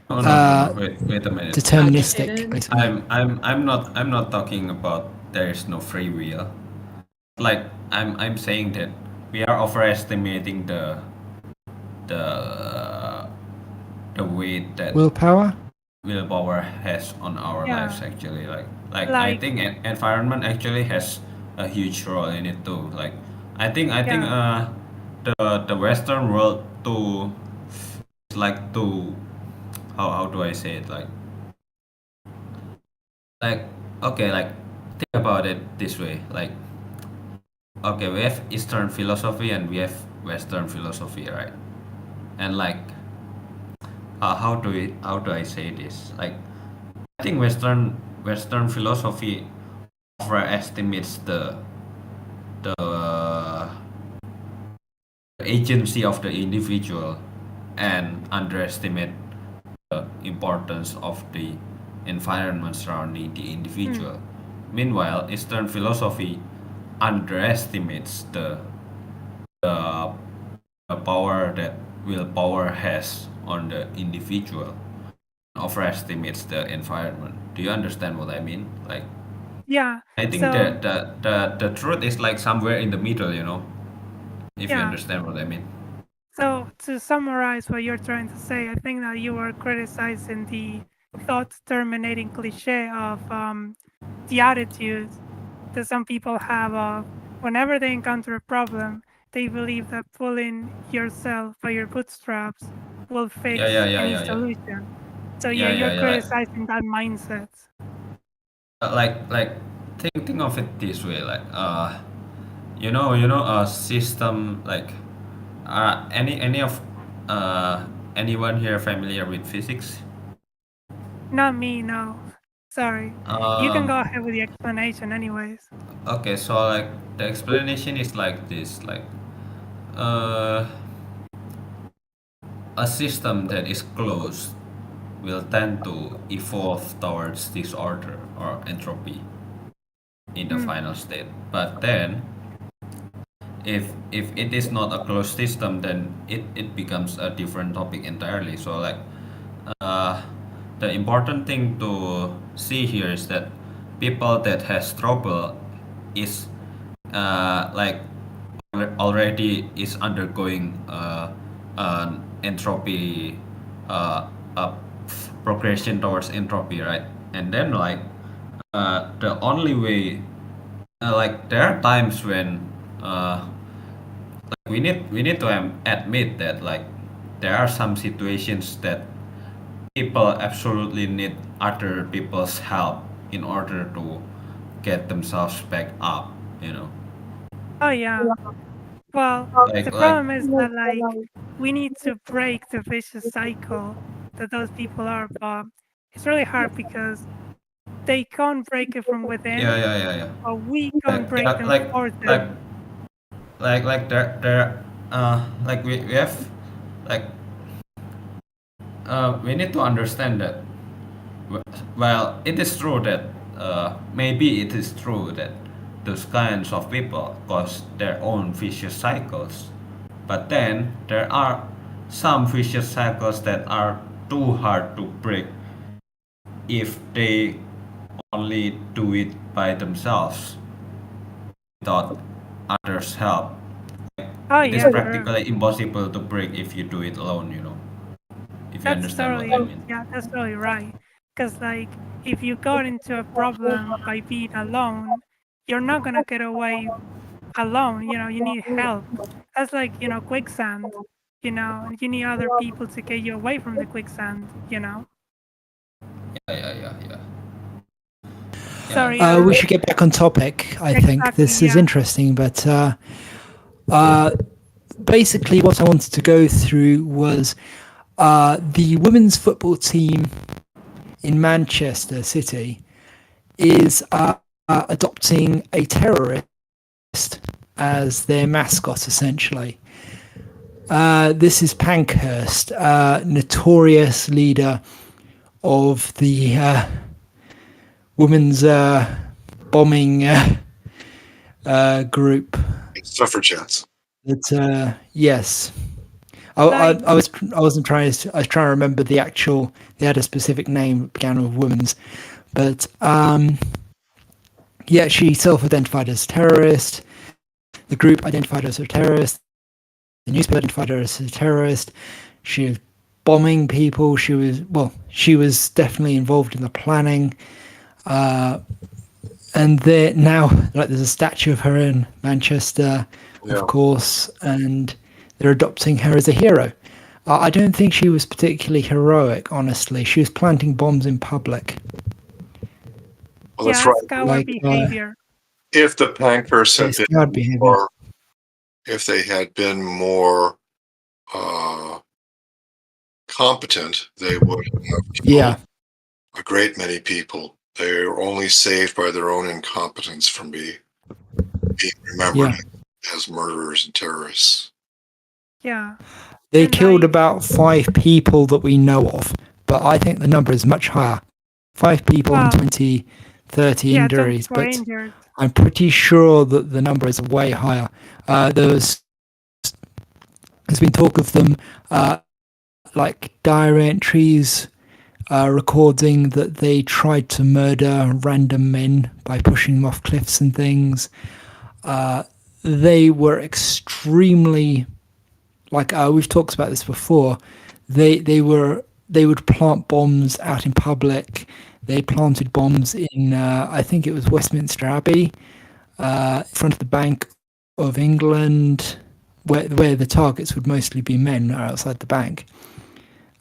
No, no, no, no. Wait a minute. deterministic, Agitated. basically. I'm not talking about there is no free will. Like I'm saying that we are overestimating the the weight that Willpower? willpower has on our lives, Yeah. actually. Like I Like think environment actually has a huge role in it too. Like I think yeah. the Western world to like to how do I say it, like okay, like think about it this way, like okay, we have Eastern philosophy and we have Western philosophy, right? And like how do I say this, like I think Western philosophy overestimates the agency of the individual and underestimate the importance of the environment surrounding the individual. Meanwhile, Eastern philosophy underestimates the, the power that willpower has on the individual, overestimates the environment. Do you understand what I mean? Like, Yeah. I think So that the truth is like somewhere in the middle, you know, if you yeah. understand what I mean. So to summarize what you're trying to say, I think that you were criticizing the thought-terminating cliche of the attitude that some people have of whenever they encounter a problem, they believe that pulling yourself by your bootstraps will Yeah, fix yeah, yeah, any yeah, yeah. solution. So yeah, Yeah, yeah, you're yeah. criticizing that mindset. Like think of it this way, like a system like any of anyone here familiar with physics? Not me, no. Sorry. You can go Um, ahead with the explanation anyways. okay, so like the explanation is like this, like uh, a system that is closed will tend to evolve towards disorder or entropy in the Mm. final state. But then if it is not a closed system, then it becomes a different topic entirely. So like uh, the important thing to see here is that people that has trouble is like already is undergoing an entropy a progression towards entropy, right? And then like the only way like there are times when like we need to admit that like there are some situations that people absolutely need other people's help in order to get themselves back up, you know. Oh yeah. Well, the Like problem is that like we need to break the vicious cycle that those people are, but it's really hard because they can't break it from yeah, within, yeah, yeah, yeah. but we can't break Yeah, them for like them. like there like we have like we need to understand that well, it is true that maybe it is true that those kinds of people cause their own vicious cycles. But then there are some vicious cycles that are too hard to break if they only do it by themselves without others' help. Oh It is yeah, sure. practically impossible to break if you do it alone, you know, if you That's understand what I totally mean. yeah, that's totally right. Because like if you got into a problem by being alone, you're not gonna get away alone. You need help. That's like quicksand. You need other people to get you away from the quicksand. Yeah, yeah, yeah, yeah. Yeah, Sorry. We should get back on topic. I think Exactly. this is Yeah. interesting, but basically, what I wanted to go through was the women's football team in Manchester City is adopting a terrorist as their mascot, essentially. This is Pankhurst, notorious leader of the women's bombing group. Suffragettes. That yes, Like I wasn't trying to. I was trying to remember the actual. They had a specific name that began with women's, but yeah, she self-identified as a terrorist. The group identified her as a terrorist. The newspaper identified her as a terrorist. She was bombing people. She was definitely involved in the planning. And there now, like, there's a statue of her in Manchester, Yeah. of course, and they're adopting her as a hero. I don't think she was particularly heroic, honestly. She was planting bombs in public. Well, that's Yeah, right. it's coward Like, behavior. If the Pankers had it's been coward behavior. more, if they had been more competent, they would have Yeah, killed a great many people. They are only saved by their own incompetence from being remembered yeah. as murderers and terrorists. Yeah. They And killed like, about 5 people that we know of, but I think the number is much higher. 5 people and well, 20, 30 yeah, injuries, 24 but injured. I'm pretty sure that the number is way higher. There's been talk of them, like diary entries recording that they tried to murder random men by pushing them off cliffs and things. They were extremely, like we've talked about this before. They would plant bombs out in public. They planted bombs in I think it was Westminster Abbey, in front of the Bank of England, where the targets would mostly be men outside the bank.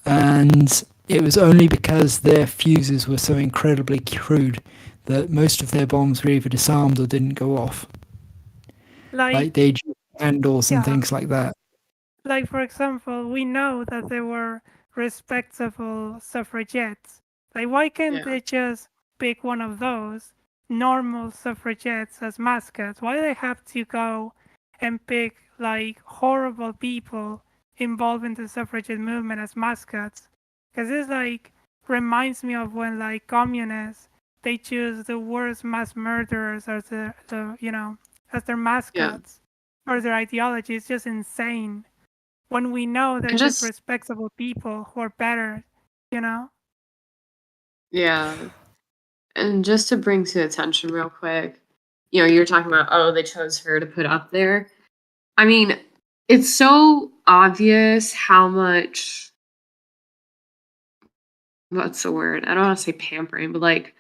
And it was only because their fuses were so incredibly crude that most of their bombs were either disarmed or didn't go off. Like Like, they just handles and yeah, things like that. like for example, we know that there were respectable suffragettes. Like, why can't Yeah. they just pick one of those normal suffragettes as mascots? Why do they have to go and pick like horrible people involved in the suffragette movement as mascots? Because this like reminds me of when like communists they choose the worst mass murderers as the as their Yeah. mascots or their ideology. It's just insane when we know they're And just just respectable people who are better, you know? yeah. And just to bring to attention real quick, you're talking about, oh, they chose her to put up there. I mean, it's so obvious how much, what's the word? I don't want to say pampering, but like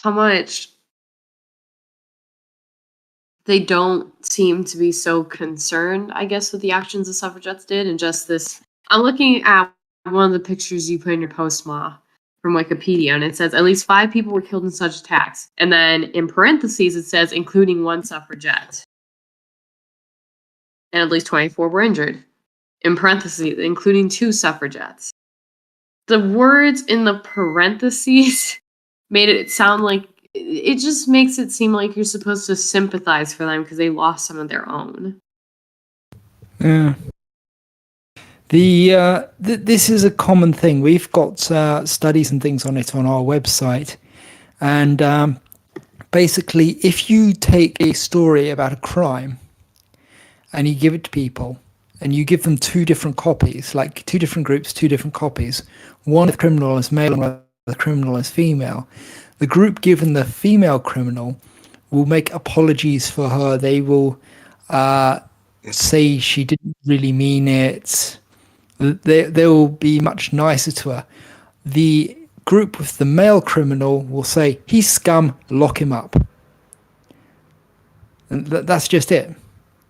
how much they don't seem to be so concerned, I guess, with the actions the suffragettes did. And just this, I'm looking at one of the pictures you put in your post, Ma, from Wikipedia, and it says at least 5 people were killed in such attacks. And then in parentheses, it says including 1 suffragette. And at least 24 were injured. In parentheses, including 2 suffragettes. The words in the parentheses made it sound like it just makes it seem like you're supposed to sympathize for them because they lost some of their own. Yeah. This is a common thing. We've got studies and things on it on our website, and basically, if you take a story about a crime and you give it to people, and you give them 2 different copies, like 2 different groups, 2 different copies, one of the criminal is male and one of the criminal is female. The group given the female criminal will make apologies for her. They will say she didn't really mean it. They will be much nicer to her. The group with the male criminal will say, he's scum, lock him up. And that's just it.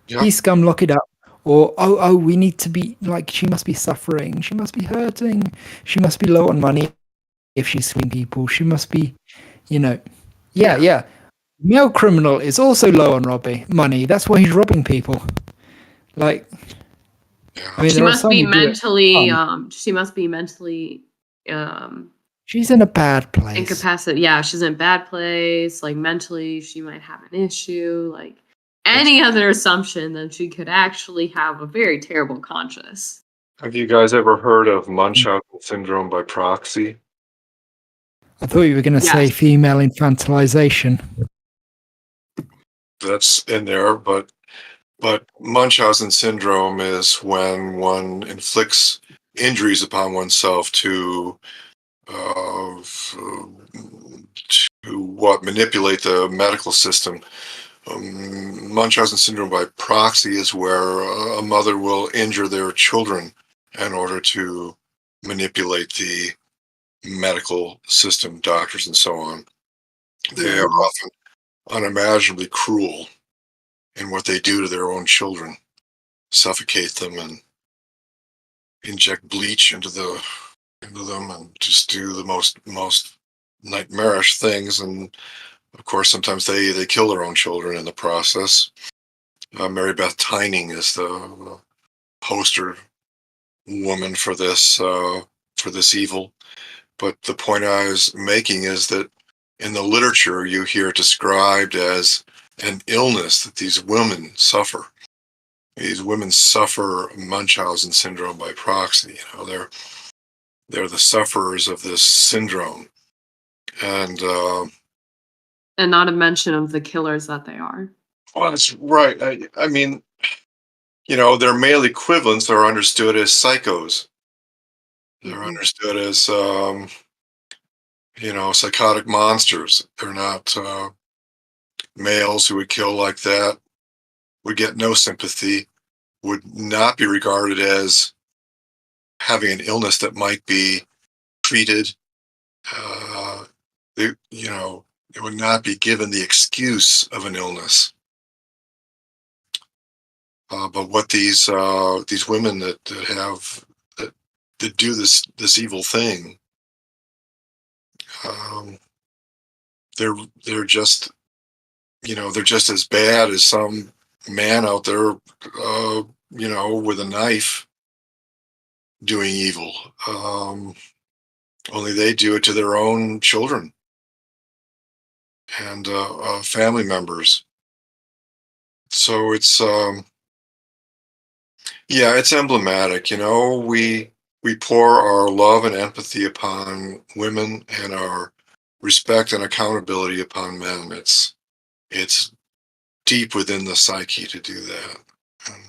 Yeah. He's scum, lock it up. Or, oh, we need to be, like, she must be suffering. She must be hurting. She must be low on money if she's suing people. She must be, yeah. Male criminal is also low on money. That's why he's robbing people. Like, I mean, She there are must some be who do it mentally for fun. she must be mentally She's in a bad place. incapacitated. Yeah, she's in a bad place. Like mentally, she might have an issue. Like any other assumption, then she could actually have a very terrible conscience. Have you guys ever heard of Munchausen syndrome by proxy? I thought you were going to say Yes. female infantilization. That's in there, but Munchausen syndrome is when one inflicts injuries upon oneself to manipulate the medical system. Munchausen syndrome by proxy is where a mother will injure their children in order to manipulate the medical system, doctors and so on. They are often unimaginably cruel in what they do to their own children, suffocate them and inject bleach into them and just do the most nightmarish things. And of course, sometimes they kill their own children in the process. Mary Beth Tyning is the poster woman for this evil. But the point I was making is that in the literature, you hear it described as an illness that these women suffer. These women suffer Munchausen syndrome by proxy. They're the sufferers of this syndrome, and not a mention of the killers that they are. well, that's right. I mean, their male equivalents are understood as psychos. They're understood as psychotic monsters. They're not males who would kill like that, would get no sympathy, would not be regarded as having an illness that might be treated. They would not be given the excuse of an illness. But what these women that do this evil thing, they're just as bad as some man out there, with a knife doing evil. Only they do it to their own children and family members. So it's it's emblematic. We pour our love and empathy upon women and our respect and accountability upon men. It's deep within the psyche to do that. And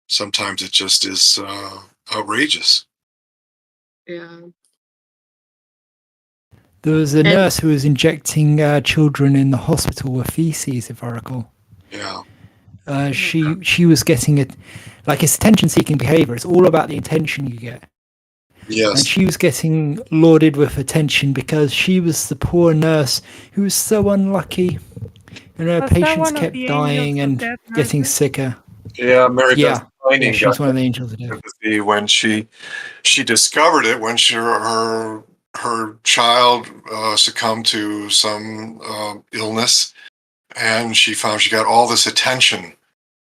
sometimes it just is outrageous. Yeah. There was a nurse who was injecting children in the hospital with feces, if I recall. Yeah. She was getting it, like it's attention-seeking behavior. It's all about the attention you get. Yes. And she was getting lauded with attention because she was the poor nurse who was so unlucky. And her patients kept dying and getting sicker. Yeah, Mary Beth Tyning she was one of the angels of death. When she discovered it, when her child succumbed to some illness, and she found she got all this attention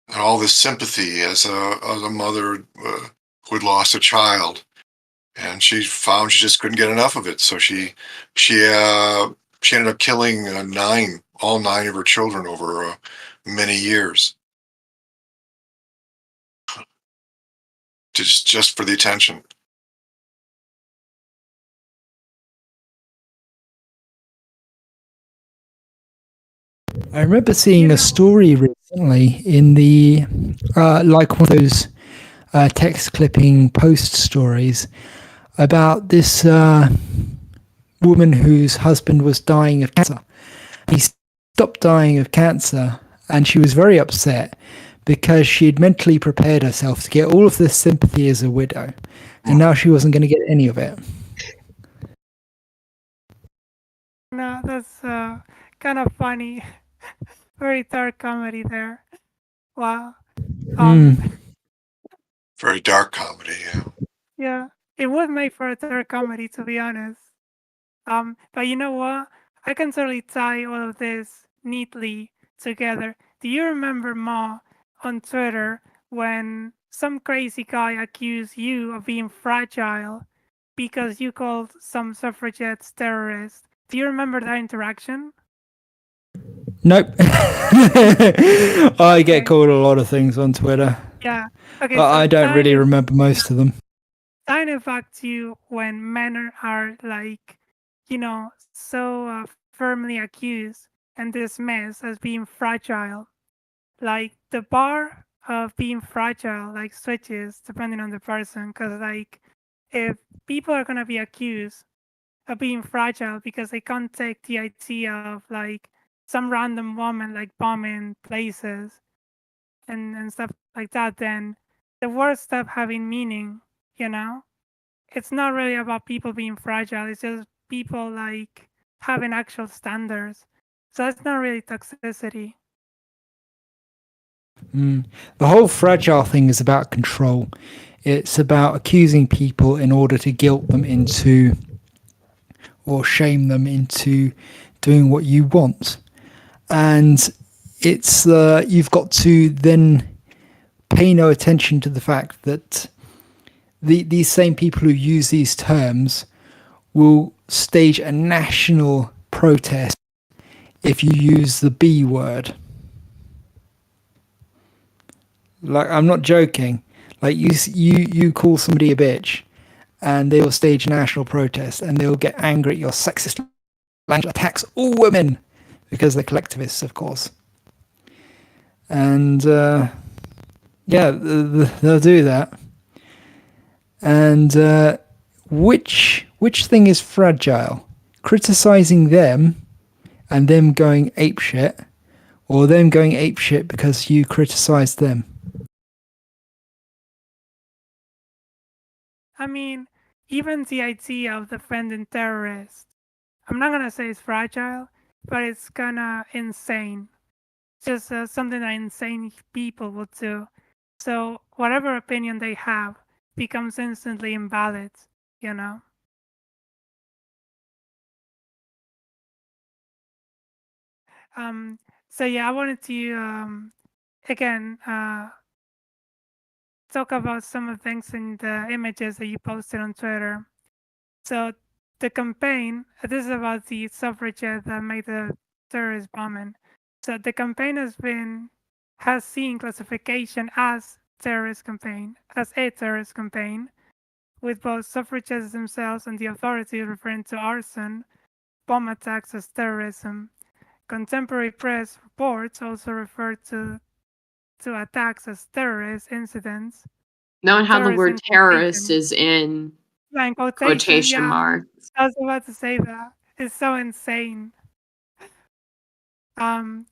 and all this sympathy as a mother who had lost a child, and she found she just couldn't get enough of it. So she ended up killing all nine of her children over many years, just for the attention. I remember seeing a story recently in the like one of those text clipping post stories about this woman whose husband was dying of cancer. He stopped dying of cancer, and she was very upset because she had mentally prepared herself to get all of this sympathy as a widow, and now she wasn't going to get any of it. No, that's kind of funny. Very dark comedy there. Wow. Very dark comedy, yeah. Yeah, it was made for a dark comedy, to be honest. But you know what? I can totally tie all of this neatly together. Do you remember, Ma, on Twitter when some crazy guy accused you of being fragile because you called some suffragettes terrorists? Do you remember that interaction? Nope. I get called a lot of things on Twitter. Yeah. Okay. But I don't really remember most of them. Tying it back to you when men are like, so firmly accused and dismissed as being fragile. Like the bar of being fragile like switches depending on the person, because like if people are gonna be accused of being fragile because they can't take the idea of like some random woman like bombing places and stuff like that, then the words stop having meaning, It's not really about people being fragile, it's just people like having actual standards. So that's not really toxicity. The whole fragile thing is about control. It's about accusing people in order to guilt them into or shame them into doing what you want. And it's you've got to then pay no attention to the fact that these same people who use these terms will stage a national protest if you use the B word. Like, I'm not joking. Like, you call somebody a bitch, and they will stage a national protest, and they will get angry at your sexist language attacks all women, because they're collectivists, of course. And yeah, they'll do that. And which thing is fragile? Criticizing them and them going apeshit, or them going apeshit because you criticized them? I mean, even the idea of defending terrorists, I'm not gonna say it's fragile, but it's kinda insane. Just something that insane people would do. So whatever opinion they have becomes instantly invalid, you know? So yeah, I wanted to again talk about some of the things in the images that you posted on Twitter. So the campaign, this is about the suffragette that made the terrorist bombing. So the campaign has seen classification as a terrorist campaign, with both suffragettes themselves and the authorities referring to arson, bomb attacks as terrorism. Contemporary press reports also refer to attacks as terrorist incidents. Note how the Terrorist word in terrorist quotation. is in Yeah, in quotation yeah. marks. I was about to say that. It's so insane. And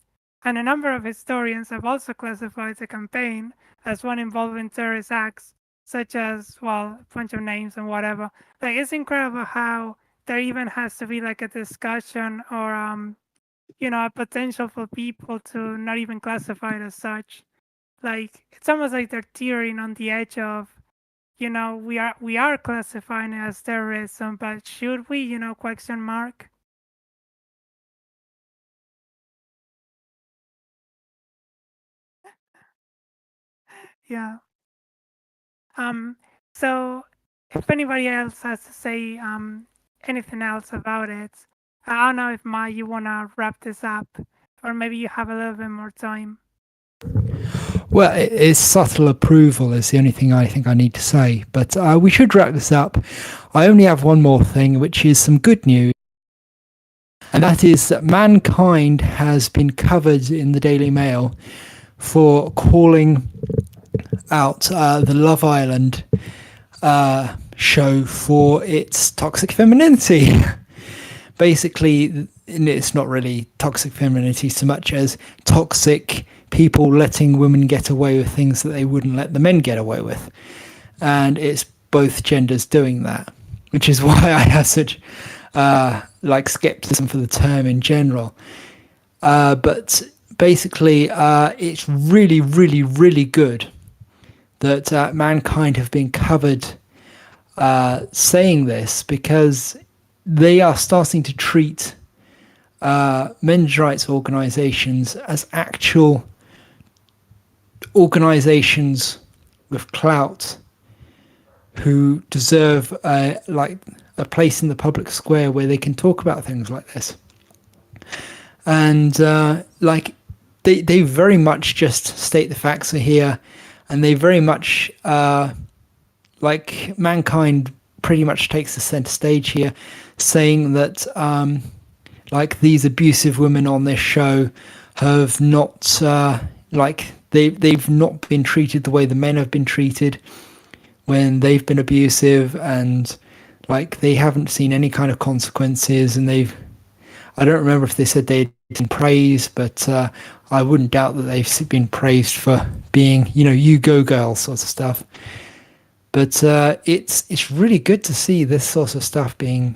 a number of historians have also classified the campaign as one involving terrorist acts, such as, well, a bunch of names and whatever. Like, it's incredible how there even has to be like a discussion or a potential for people to not even classify it as such. Like, it's almost like they're teetering on the edge of, we are classifying it as terrorism, but should we, question mark? Yeah. So if anybody else has to say anything else about it, I don't know if Ma, you wanna wrap this up, or maybe you have a little bit more time. Well, it's subtle approval is the only thing I think I need to say. But we should wrap this up. I only have one more thing, which is some good news. And that is that Mankind has been covered in the Daily Mail for calling out the Love Island show for its toxic femininity. Basically, it's not really toxic femininity so much as toxic people letting women get away with things that they wouldn't let the men get away with. And it's both genders doing that, which is why I have such skepticism for the term in general. But basically, it's really, really, really good that Mankind have been covered saying this, because they are starting to treat men's rights organizations as actual organizations with clout who deserve a place in the public square where they can talk about things like this. And they very much just state the facts are here, and they very much Mankind pretty much takes the center stage here, saying that these abusive women on this show have not they've not been treated the way the men have been treated when they've been abusive, and they haven't seen any kind of consequences, and I don't remember if they said they'd been praised, but I wouldn't doubt that they've been praised for being, you go girl sort of stuff. But it's really good to see this sort of stuff being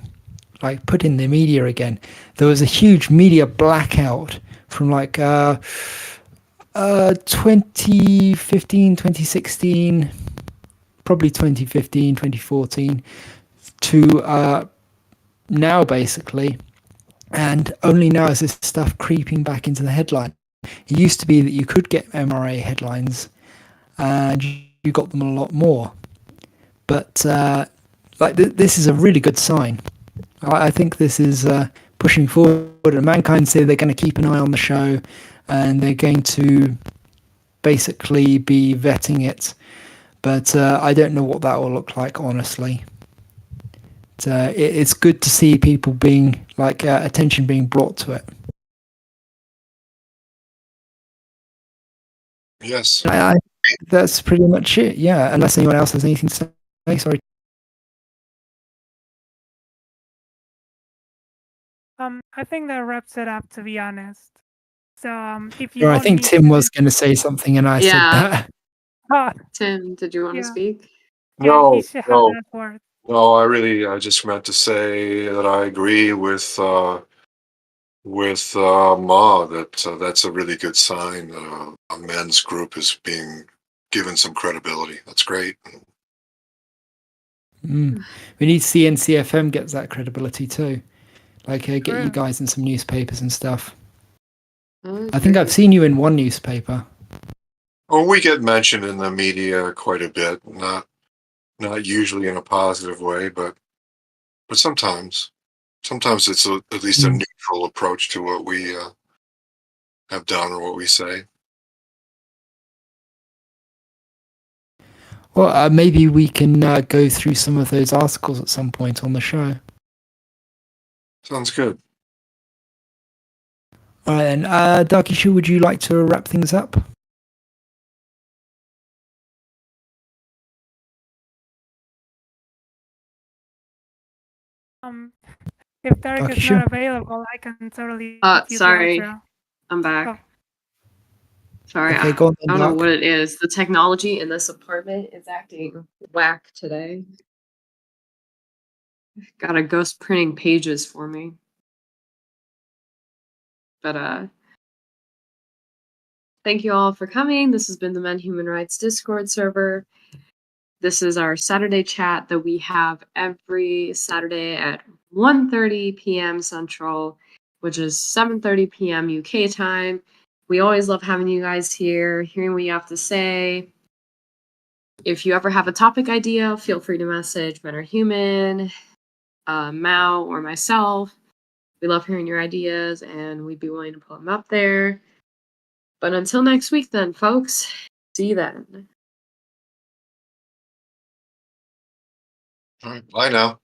put in the media again. There was a huge media blackout from 2015, 2016, probably 2015, 2014 to now, basically. And only now is this stuff creeping back into the headline. It used to be that you could get MRA headlines and you got them a lot more. But this is a really good sign. I think this is pushing forward. And Mankind say they're going to keep an eye on the show and they're going to basically be vetting it. But I don't know what that will look like, honestly. It's good to see people being attention being brought to it. Yes. That's pretty much it. Yeah, unless anyone else has anything to say. Sorry. I think that wraps it up, to be honest. So if you I want think me Tim to, was going to say something, and I said that. oh, Tim, did you want to yeah, speak? yeah, he No, should have no, that word. no. I just meant to say that I agree with Ma that that's a really good sign. A men's group is being given some credibility. That's great. We need to see NCFM gets that credibility too. Get you True. guys in some newspapers and stuff. Oh, I think I've great. seen you in one newspaper. Oh, we get mentioned in the media quite a bit. Not usually in a positive way, but sometimes it's at least a neutral approach to what we have done or what we say. Well, maybe we can go through some of those articles at some point on the show. Sounds good. All right, then. Darkishu, would you like to wrap things up? If Derek is Darkishu? not available, I can totally give you Sorry. the outro. I'm back. Oh. Sorry, Okay, go on I then, don't know Dark. what it is. The technology in this apartment is acting whack today. Got a ghost printing pages for me. But thank you all for coming. This has been the Men Human Rights Discord server. This is our Saturday chat that we have every Saturday at 1:30 p.m. Central, which is 7:30 p.m. UK time. We always love having you guys here, hearing what you have to say. If you ever have a topic idea, feel free to message Men Are Human, Mao, or myself. We love hearing your ideas, and we'd be willing to put them up there. But until next week, then, folks, see you then. All right. Bye now.